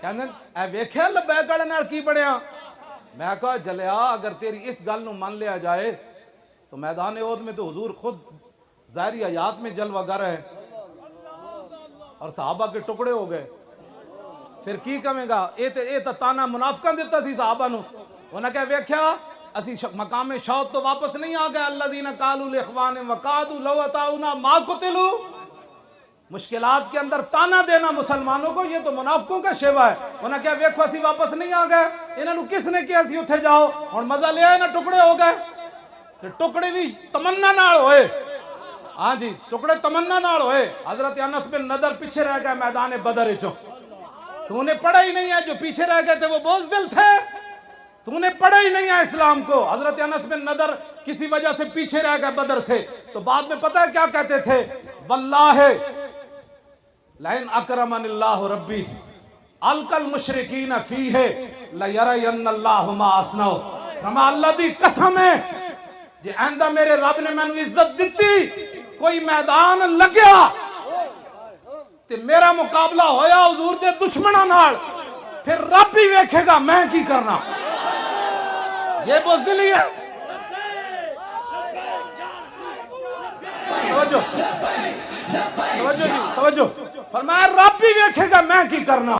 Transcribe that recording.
کہندے اے ویکھیا لبیک والے نال کی بنیا؟ میں کہا جلیا اگر تیری اس گل نو مان لیا جائے تو میدان احد میں تو حضور خود ظاہری حیات میں جلوہ گر ہے اور صحابہ کے ٹکڑے ہو گئے، پھر کی کہے گا؟ اے تے تانا منافقاں دیتا سی صحابہ نو، انہاں کہ ویکھیا اسی مقام شوق تو واپس نہیں آ گئے، الذین قالوا لاخوانہم وقعدوا لو اطاعونا ما قتلوا۔ مشکلات کے اندر تانا دینا مسلمانوں کو یہ تو منافقوں کا شیوا ہے۔ انہاں کہا ویکھو اسی واپس نہیں آ گئے، انہاں نو کس نے کیا سی اتھے جاؤ، اور مزہ لے آئے نا ٹکڑے ہو گئے، تے ٹکڑے بھی تمنا نال ہوئے۔ ہاں جی ٹکڑے تمنا نال ہوئے۔ حضرت انس بن نضر پیچھے رہ گئے میدان بدر وچوں، تو نے پڑھا ہی نہیں ہے، جو پیچھے رہ گئے تھے وہ بزدل تھے، تو نے پڑھا ہی نہیں ہے اسلام کو۔ حضرت انس بن نضر کسی وجہ سے پیچھے رہ گئے بدر سے، تو بعد میں پتہ ہے کیا کہتے تھے؟ واللہ لئن اکرمن اللہ ربی القى المشرکین فیہ لیرین اللہ ما اصنع۔ فرما اللہ دی قسم ہے جی آئندہ میرے رب نے میں نے عزت دیتی، کوئی میدان لگیا تے میرا مقابلہ ہویا حضور دے دشمنوں نال، پھر رب بھی ویکھے گا میں کی کرنا۔ یہ بزدلی ہے۔ توجہ توجہ جی توجہ، فرمایا رب بھی ویکھے گا میں کی کرنا۔